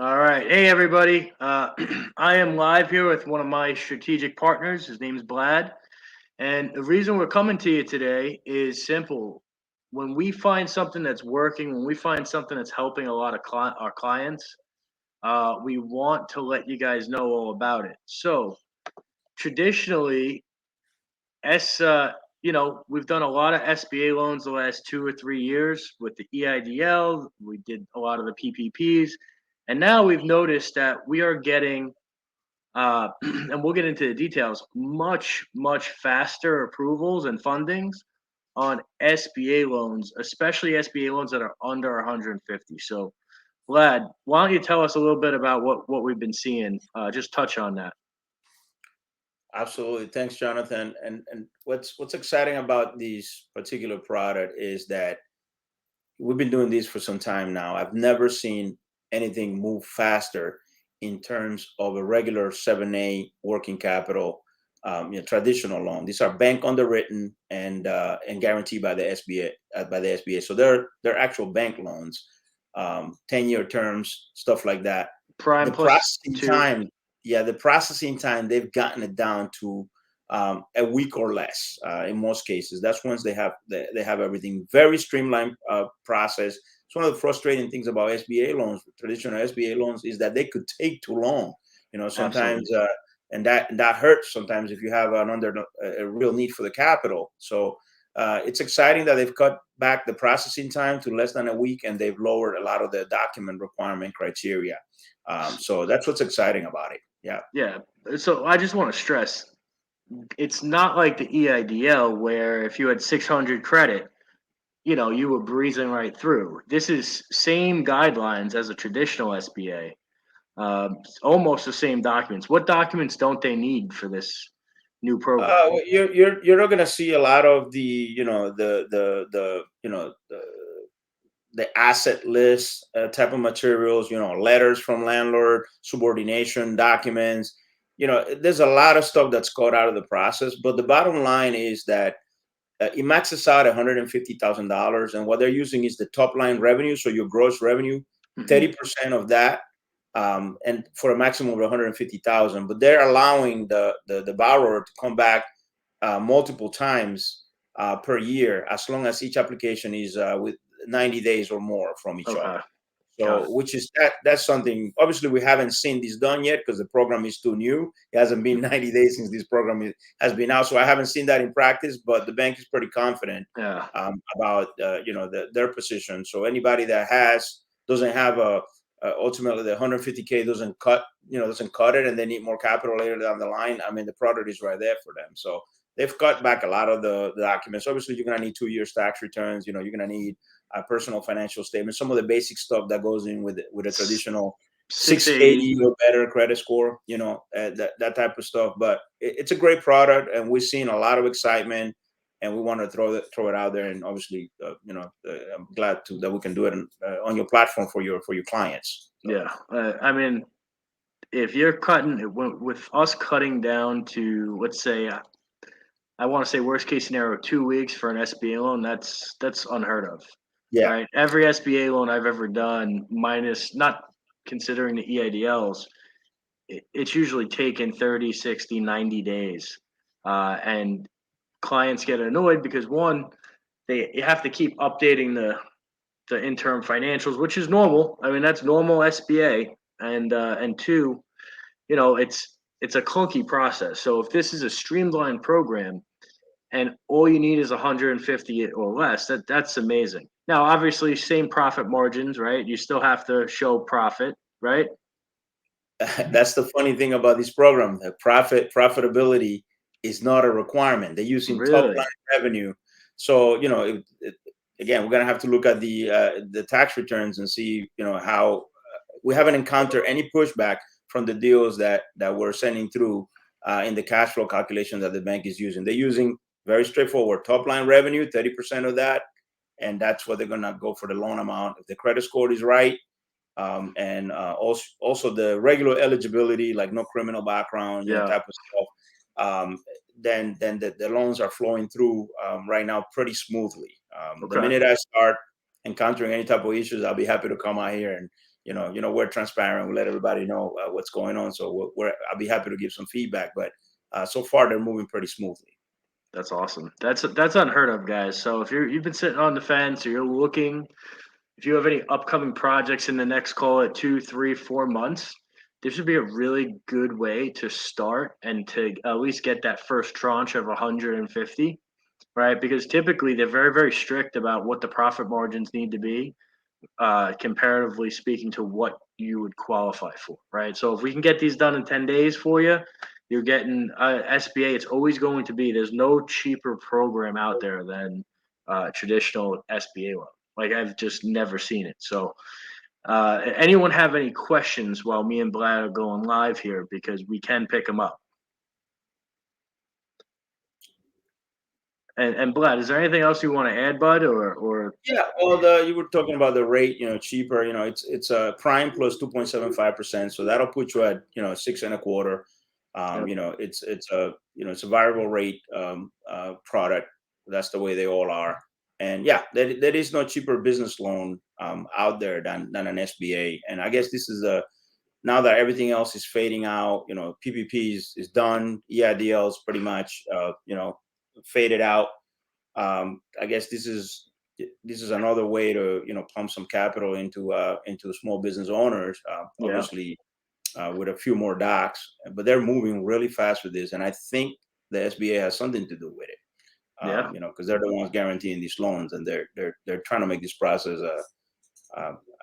All right. Hey, everybody. I am live here with one of my strategic partners. His name's Blad. And the reason we're coming to you today is simple. When we find something that's working, when we find something that's helping a lot of our clients, we want to let you guys know all about it. So, traditionally, S, we've done a lot of SBA loans the last 2 or 3 years with the EIDL. We did a lot of the PPPs. And now we've noticed that we are getting and we'll get into the details, much faster approvals and fundings on SBA loans, especially SBA loans that are under 150. So, Vlad, why don't you tell us a little bit about what we've been seeing? Just touch on that. Absolutely. Thanks, Jonathan. And what's exciting about this particular product is that we've been doing this for some time now. I've never seen anything move faster in terms of a regular 7A working capital, traditional loan. These are bank underwritten and guaranteed by the SBA. So they're actual bank loans, 10-year terms, stuff like that. Prime The plus processing two. time, yeah, the processing time, they've gotten it down to a week or less in most cases. That's once they have everything very streamlined process. It's one of the frustrating things about SBA loans, traditional SBA loans, is that they could take too long. Sometimes, Absolutely. and that hurts sometimes if you have a real need for the capital. So it's exciting that they've cut back the processing time to less than a week, and they've lowered a lot of the document requirement criteria. So that's what's exciting about it. Yeah. Yeah. So I just want to stress it's not like the EIDL where if you had 600 credit, you were breezing right through. This is same guidelines as a traditional SBA. Almost the same documents. What documents don't they need for this new program? You're not gonna see a lot of the asset list type of materials. Letters from landlord, subordination documents. There's a lot of stuff that's cut out of the process. But the bottom line is that it maxes out $150,000, and what they're using is the top line revenue, so your gross revenue, Hmm. 30% of that, and for a maximum of 150,000. But they're allowing the borrower to come back multiple times per year, as long as each application is with 90 days or more from each other. Okay, got So, it. which is that's something obviously we haven't seen this done yet because the program is too new. It hasn't been 90 days since this program has been out, so I haven't seen that in practice. But the bank is pretty confident Yeah, about their position. So anybody that doesn't have ultimately the 150K doesn't cut it, and they need more capital later down the line. I mean, the product is right there for them. So they've cut back a lot of the documents. Obviously, you're gonna need 2 years tax returns. You're gonna need a personal financial statement, some of the basic stuff that goes in with a S- traditional 680. 680 or better credit score. That type of stuff. But it's a great product, and we're seeing a lot of excitement. And we want to throw it out there, and obviously, I'm glad that we can do it on your platform for your clients. So. Yeah, I mean, if you're with us cutting down to, let's say, I want to say worst case scenario, 2 weeks for an SBA loan, that's unheard of, Yeah. right? Every SBA loan I've ever done, minus not considering the EIDLs, it's usually taken 30, 60, 90 days. And clients get annoyed because one, you have to keep updating the interim financials, which is normal. I mean, that's normal SBA. And two, it's a clunky process. So if this is a streamlined program and all you need is 150 or less, that's amazing. Now, obviously, same profit margins, right? You still have to show profit, right? That's the funny thing about this program. The profitability is not a requirement. They're using top line Really? revenue. So again, we're gonna have to look at the tax returns and see how we haven't encountered any pushback from the deals that we're sending through in the cash flow calculation that the bank is using. They're using very straightforward top line revenue, 30% of that, and that's what they're gonna go for the loan amount. If the credit score is right, and also the regular eligibility, like no criminal background, Yeah. type of stuff. Then the loans are flowing through right now pretty smoothly. The Okay. minute I start encountering any type of issues, I'll be happy to come out here and we're transparent. We let everybody know what's going on. So I'll be happy to give some feedback. But so far, they're moving pretty smoothly. That's awesome. That's unheard of, guys. So if you've been sitting on the fence or you're looking, if you have any upcoming projects in the next, call it 2, 3, 4 months, this would be a really good way to start and to at least get that first tranche of 150, right? Because typically they're very, very strict about what the profit margins need to be, comparatively speaking to what you would qualify for, right? So if we can get these done in 10 days for you, you're getting SBA. It's always going to be, there's no cheaper program out there than traditional SBA loan. Like, I've just never seen it. So anyone have any questions while me and Vlad are going live here, because we can pick them up. And Vlad, is there anything else you want to add, bud, or Yeah, well, you were talking about the rate, cheaper. It's a prime plus 2.75%, so that'll put you at 6.25. It's a variable rate product. That's the way they all are. And yeah, there is no cheaper business loan out there than an SBA. And I guess this is now that everything else is fading out. PPP is done. EIDL is pretty much faded out. I guess this is another way to pump some capital into small business owners. yeah, Obviously, with a few more docs, but they're moving really fast with this, and I think the SBA has something to do with it. yeah, Because they're the ones guaranteeing these loans, and they're trying to make this process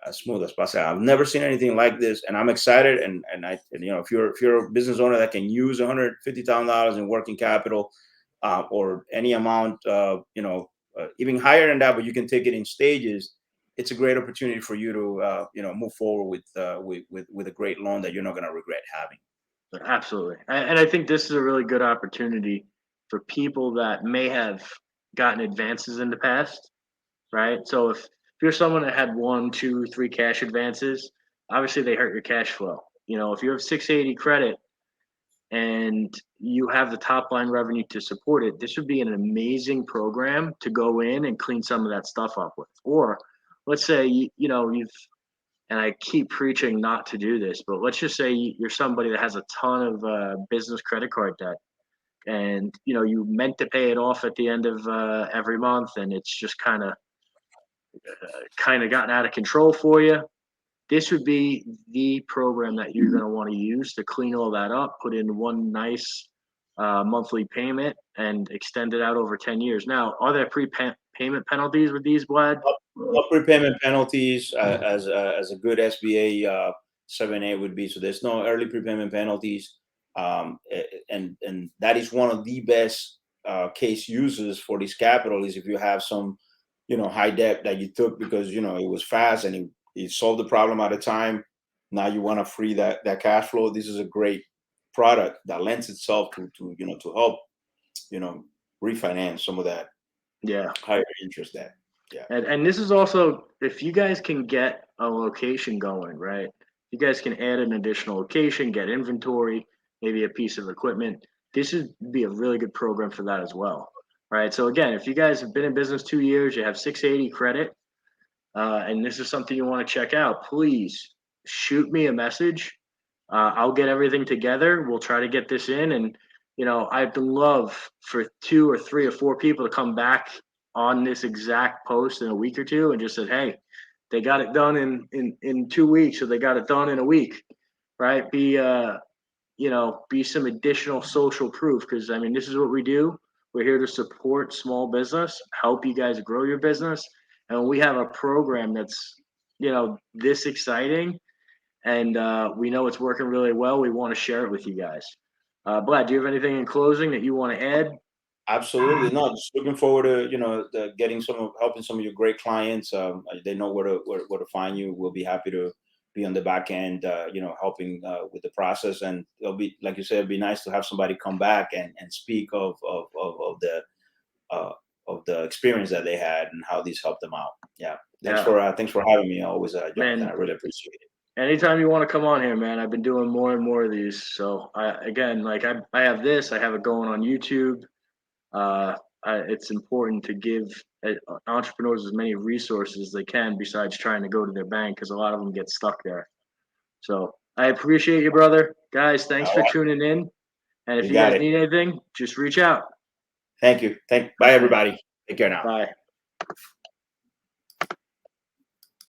as smooth as possible. I've never seen anything like this, and I'm excited. And if you're a business owner that can use $150,000 in working capital, or any amount, even higher than that, but you can take it in stages. It's a great opportunity for you to move forward with a great loan that you're not going to regret having. absolutely. And I think this is a really good opportunity for people that may have gotten advances in the past, right? So if you're someone that had 1, 2, 3 cash advances, obviously they hurt your cash flow. If you have 680 credit and you have the top line revenue to support it, this would be an amazing program to go in and clean some of that stuff up with. Or let's say you've, and I keep preaching not to do this, but let's just say you're somebody that has a ton of business credit card debt, and you meant to pay it off at the end of every month, and it's just kind of gotten out of control for you. This would be the program that you're going to want to use to clean all that up, put in one nice monthly payment, and extend it out over 10 years. Now, are there prepayment penalties with these, Vlad? No prepayment penalties, as a good SBA 7A would be. So there's no early prepayment penalties, and that is one of the best case uses for this capital, is if you have some high debt that you took because it was fast and it solved the problem at a time. Now you want to free that cash flow. This is a great product that lends itself to help refinance some of that Yeah. higher interest debt. Yeah. And this is also, if you guys can get a location going, right? You guys can add an additional location, get inventory, maybe a piece of equipment. This would be a really good program for that as well, right? So again, if you guys have been in business 2 years, you have 680 credit, and this is something you want to check out, please shoot me a message. I'll get everything together. We'll try to get this in, and I'd love for 2 or 3 or 4 people to come back on this exact post in a week or two and just said, hey, they got it done in 2 weeks, or they got it done in a week, right? Be some additional social proof, because I mean, this is what we do. We're here to support small business, help you guys grow your business, and when we have a program that's this exciting, and we know it's working really well, we want to share it with you guys. Vlad, do you have anything in closing that you want to add? Absolutely. No, just looking forward to getting helping some of your great clients. They know where to find you. We'll be happy to be on the back end, helping with the process. And it'll be, like you said, it'd be nice to have somebody come back and speak of the experience that they had and how these helped them out. Yeah. Thanks for having me. Always, Jonathan. Man, I really appreciate it. anytime you want to come on here, man. I've been doing more and more of these. So I have this. I have it going on YouTube. it's important to give entrepreneurs as many resources as they can besides trying to go to their bank, because a lot of them get stuck there. So I appreciate you, brother. Guys, thanks All for right. tuning in. And if You you got guys it. need anything, just reach out. Thank you. Bye, everybody. Take care now. Bye.